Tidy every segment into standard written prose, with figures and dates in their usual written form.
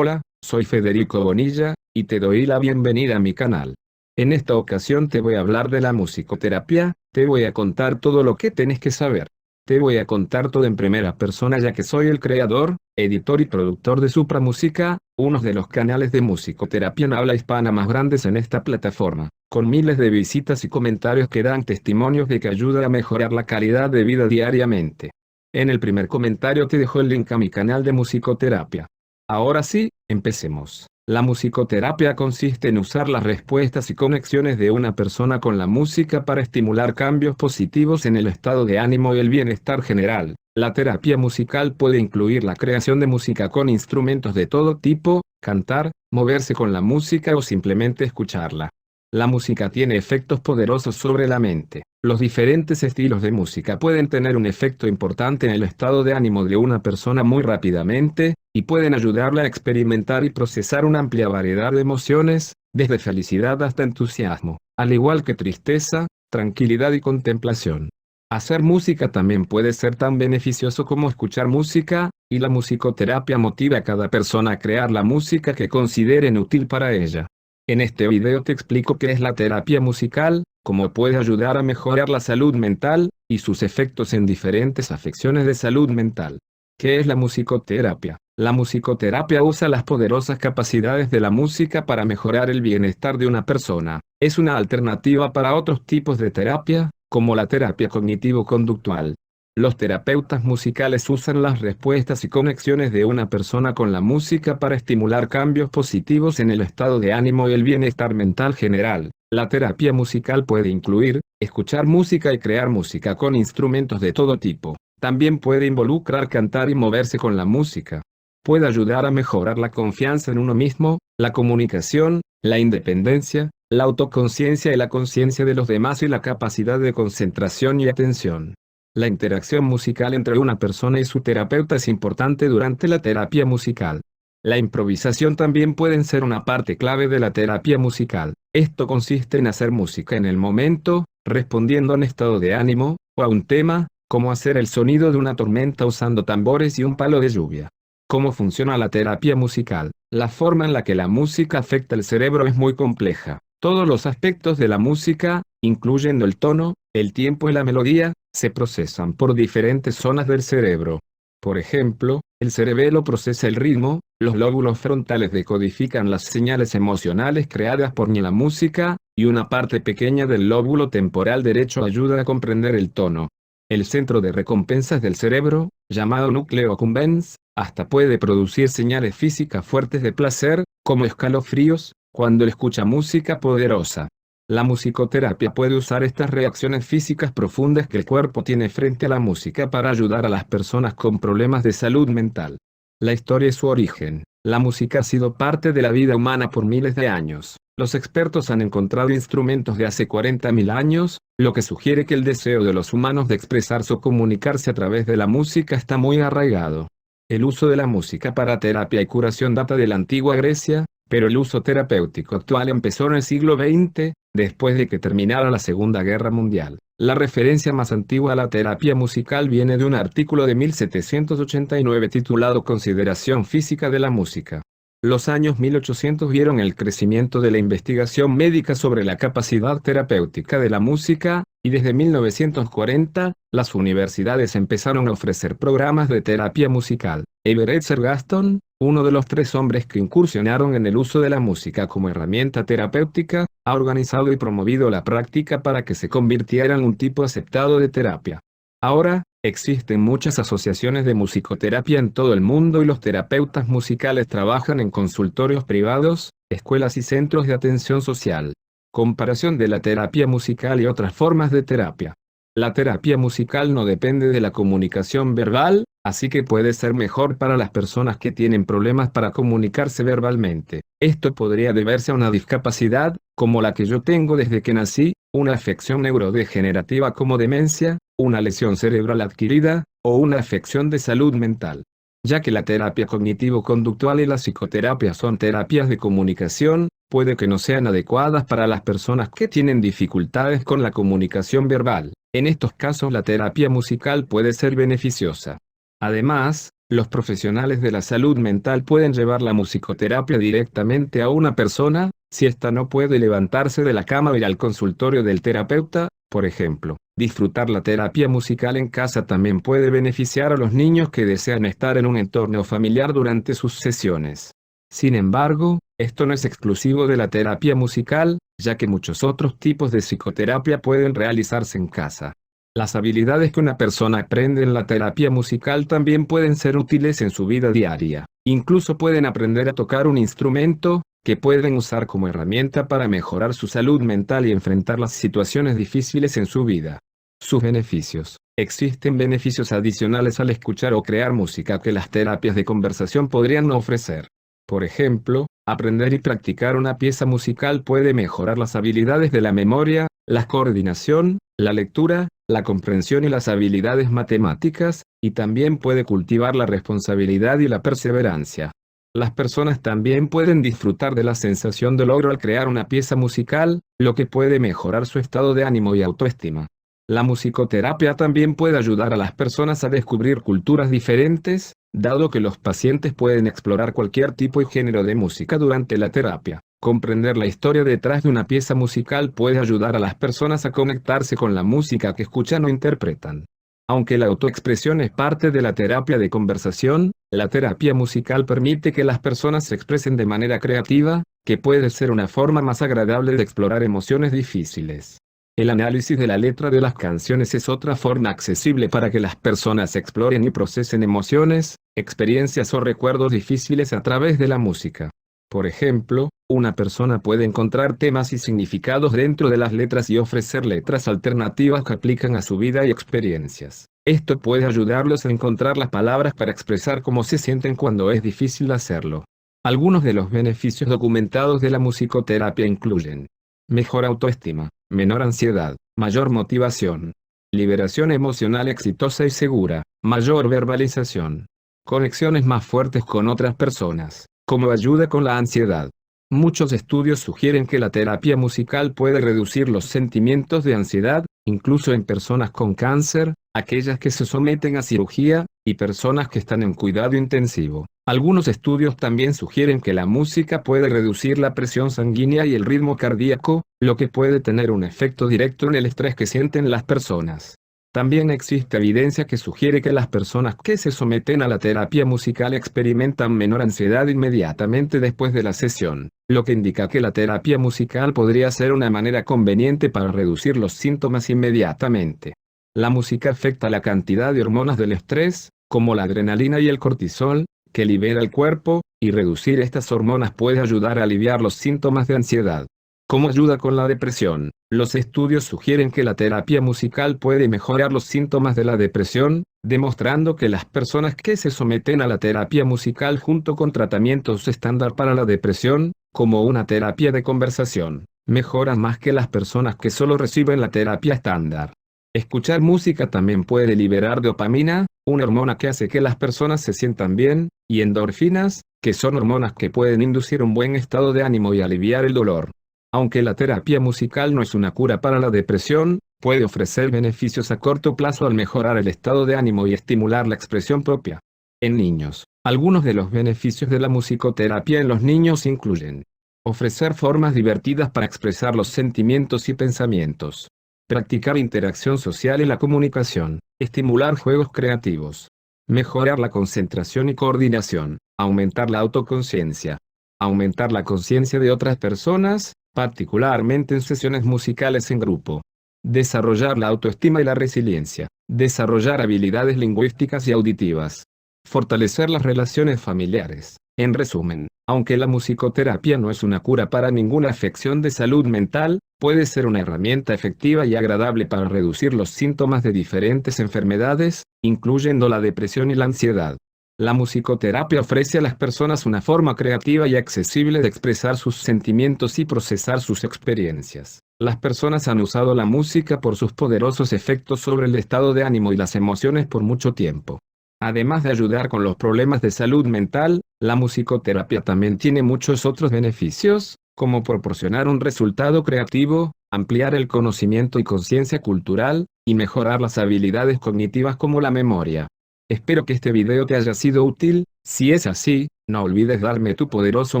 Hola, soy Federico Bonilla, y te doy la bienvenida a mi canal. En esta ocasión te voy a hablar de la musicoterapia, te voy a contar todo lo que tenés que saber. Te voy a contar todo en primera persona ya que soy el creador, editor y productor de Supra Música, uno de los canales de musicoterapia en habla hispana más grandes en esta plataforma, con miles de visitas y comentarios que dan testimonios de que ayuda a mejorar la calidad de vida diariamente. En el primer comentario te dejo el link a mi canal de musicoterapia. Ahora sí, empecemos. La musicoterapia consiste en usar las respuestas y conexiones de una persona con la música para estimular cambios positivos en el estado de ánimo y el bienestar general. La terapia musical puede incluir la creación de música con instrumentos de todo tipo, cantar, moverse con la música o simplemente escucharla. La música tiene efectos poderosos sobre la mente. Los diferentes estilos de música pueden tener un efecto importante en el estado de ánimo de una persona muy rápidamente, y pueden ayudarla a experimentar y procesar una amplia variedad de emociones, desde felicidad hasta entusiasmo, al igual que tristeza, tranquilidad y contemplación. Hacer música también puede ser tan beneficioso como escuchar música, y la musicoterapia motiva a cada persona a crear la música que consideren útil para ella. En este video te explico qué es la terapia musical, cómo puede ayudar a mejorar la salud mental, y sus efectos en diferentes afecciones de salud mental. ¿Qué es la musicoterapia? La musicoterapia usa las poderosas capacidades de la música para mejorar el bienestar de una persona. Es una alternativa para otros tipos de terapia, como la terapia cognitivo-conductual. Los terapeutas musicales usan las respuestas y conexiones de una persona con la música para estimular cambios positivos en el estado de ánimo y el bienestar mental general. La terapia musical puede incluir, escuchar música y crear música con instrumentos de todo tipo. También puede involucrar cantar y moverse con la música. Puede ayudar a mejorar la confianza en uno mismo, la comunicación, la independencia, la autoconciencia y la conciencia de los demás y la capacidad de concentración y atención. La interacción musical entre una persona y su terapeuta es importante durante la terapia musical. La improvisación también puede ser una parte clave de la terapia musical. Esto consiste en hacer música en el momento, respondiendo a un estado de ánimo, o a un tema, como hacer el sonido de una tormenta usando tambores y un palo de lluvia. ¿Cómo funciona la terapia musical? La forma en la que la música afecta el cerebro es muy compleja. Todos los aspectos de la música, incluyendo el tono, el tiempo y la melodía, se procesan por diferentes zonas del cerebro. Por ejemplo, el cerebelo procesa el ritmo, los lóbulos frontales decodifican las señales emocionales creadas por la música, y una parte pequeña del lóbulo temporal derecho ayuda a comprender el tono. El centro de recompensas del cerebro, llamado núcleo accumbens, hasta puede producir señales físicas fuertes de placer, como escalofríos, cuando escucha música poderosa. La musicoterapia puede usar estas reacciones físicas profundas que el cuerpo tiene frente a la música para ayudar a las personas con problemas de salud mental. La historia y su origen. La música ha sido parte de la vida humana por miles de años. Los expertos han encontrado instrumentos de hace 40.000 años, lo que sugiere que el deseo de los humanos de expresarse o comunicarse a través de la música está muy arraigado. El uso de la música para terapia y curación data de la antigua Grecia, pero el uso terapéutico actual empezó en el siglo XX, después de que terminara la Segunda Guerra Mundial. La referencia más antigua a la terapia musical viene de un artículo de 1789 titulado Consideración física de la música. Los años 1800 vieron el crecimiento de la investigación médica sobre la capacidad terapéutica de la música, y desde 1940, las universidades empezaron a ofrecer programas de terapia musical. Ebenezer Gaston, uno de los 3 hombres que incursionaron en el uso de la música como herramienta terapéutica, ha organizado y promovido la práctica para que se convirtiera en un tipo aceptado de terapia. Ahora, existen muchas asociaciones de musicoterapia en todo el mundo y los terapeutas musicales trabajan en consultorios privados, escuelas y centros de atención social. Comparación de la terapia musical y otras formas de terapia. La terapia musical no depende de la comunicación verbal, así que puede ser mejor para las personas que tienen problemas para comunicarse verbalmente. Esto podría deberse a una discapacidad, como la que yo tengo desde que nací, una afección neurodegenerativa como demencia, una lesión cerebral adquirida, o una afección de salud mental. Ya que la terapia cognitivo-conductual y la psicoterapia son terapias de comunicación, puede que no sean adecuadas para las personas que tienen dificultades con la comunicación verbal. En estos casos la terapia musical puede ser beneficiosa. Además, Los profesionales de la salud mental pueden llevar la musicoterapia directamente a una persona, si ésta no puede levantarse de la cama o ir al consultorio del terapeuta, por ejemplo. Disfrutar la terapia musical en casa también puede beneficiar a los niños que desean estar en un entorno familiar durante sus sesiones. Sin embargo, esto no es exclusivo de la terapia musical, ya que muchos otros tipos de psicoterapia pueden realizarse en casa. Las habilidades que una persona aprende en la terapia musical también pueden ser útiles en su vida diaria. Incluso pueden aprender a tocar un instrumento, que pueden usar como herramienta para mejorar su salud mental y enfrentar las situaciones difíciles en su vida. Sus beneficios. Existen beneficios adicionales al escuchar o crear música que las terapias de conversación podrían no ofrecer. Por ejemplo, aprender y practicar una pieza musical puede mejorar las habilidades de la memoria, la coordinación, la lectura, la comprensión y las habilidades matemáticas, y también puede cultivar la responsabilidad y la perseverancia. Las personas también pueden disfrutar de la sensación de logro al crear una pieza musical, lo que puede mejorar su estado de ánimo y autoestima. La musicoterapia también puede ayudar a las personas a descubrir culturas diferentes, dado que los pacientes pueden explorar cualquier tipo y género de música durante la terapia. Comprender la historia detrás de una pieza musical puede ayudar a las personas a conectarse con la música que escuchan o interpretan. Aunque la autoexpresión es parte de la terapia de conversación, la terapia musical permite que las personas se expresen de manera creativa, que puede ser una forma más agradable de explorar emociones difíciles. El análisis de la letra de las canciones es otra forma accesible para que las personas exploren y procesen emociones, experiencias o recuerdos difíciles a través de la música. Por ejemplo, una persona puede encontrar temas y significados dentro de las letras y ofrecer letras alternativas que aplican a su vida y experiencias. Esto puede ayudarlos a encontrar las palabras para expresar cómo se sienten cuando es difícil hacerlo. Algunos de los beneficios documentados de la musicoterapia incluyen: mejor autoestima, menor ansiedad, mayor motivación, liberación emocional exitosa y segura, mayor verbalización, conexiones más fuertes con otras personas, como ayuda con la ansiedad. Muchos estudios sugieren que la terapia musical puede reducir los sentimientos de ansiedad, incluso en personas con cáncer, aquellas que se someten a cirugía, y personas que están en cuidado intensivo. Algunos estudios también sugieren que la música puede reducir la presión sanguínea y el ritmo cardíaco, lo que puede tener un efecto directo en el estrés que sienten las personas. También existe evidencia que sugiere que las personas que se someten a la terapia musical experimentan menor ansiedad inmediatamente después de la sesión, lo que indica que la terapia musical podría ser una manera conveniente para reducir los síntomas inmediatamente. La música afecta la cantidad de hormonas del estrés, como la adrenalina y el cortisol, que libera el cuerpo, y reducir estas hormonas puede ayudar a aliviar los síntomas de ansiedad. ¿Cómo ayuda con la depresión? Los estudios sugieren que la terapia musical puede mejorar los síntomas de la depresión, demostrando que las personas que se someten a la terapia musical junto con tratamientos estándar para la depresión, como una terapia de conversación, mejoran más que las personas que solo reciben la terapia estándar. Escuchar música también puede liberar dopamina, una hormona que hace que las personas se sientan bien, y endorfinas, que son hormonas que pueden inducir un buen estado de ánimo y aliviar el dolor. Aunque la terapia musical no es una cura para la depresión, puede ofrecer beneficios a corto plazo al mejorar el estado de ánimo y estimular la expresión propia. En niños, algunos de los beneficios de la musicoterapia en los niños incluyen: ofrecer formas divertidas para expresar los sentimientos y pensamientos, practicar interacción social y la comunicación, estimular juegos creativos, mejorar la concentración y coordinación, aumentar la autoconciencia, aumentar la conciencia de otras personas, particularmente en sesiones musicales en grupo. Desarrollar la autoestima y la resiliencia. Desarrollar habilidades lingüísticas y auditivas. Fortalecer las relaciones familiares. En resumen, aunque la musicoterapia no es una cura para ninguna afección de salud mental, puede ser una herramienta efectiva y agradable para reducir los síntomas de diferentes enfermedades, incluyendo la depresión y la ansiedad. La musicoterapia ofrece a las personas una forma creativa y accesible de expresar sus sentimientos y procesar sus experiencias. Las personas han usado la música por sus poderosos efectos sobre el estado de ánimo y las emociones por mucho tiempo. Además de ayudar con los problemas de salud mental, la musicoterapia también tiene muchos otros beneficios, como proporcionar un resultado creativo, ampliar el conocimiento y conciencia cultural, y mejorar las habilidades cognitivas como la memoria. Espero que este video te haya sido útil. Si es así, no olvides darme tu poderoso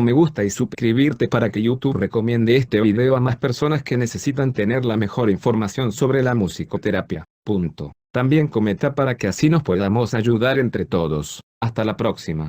me gusta y suscribirte para que YouTube recomiende este video a más personas que necesitan tener la mejor información sobre la musicoterapia. Punto. También comenta para que así nos podamos ayudar entre todos. Hasta la próxima.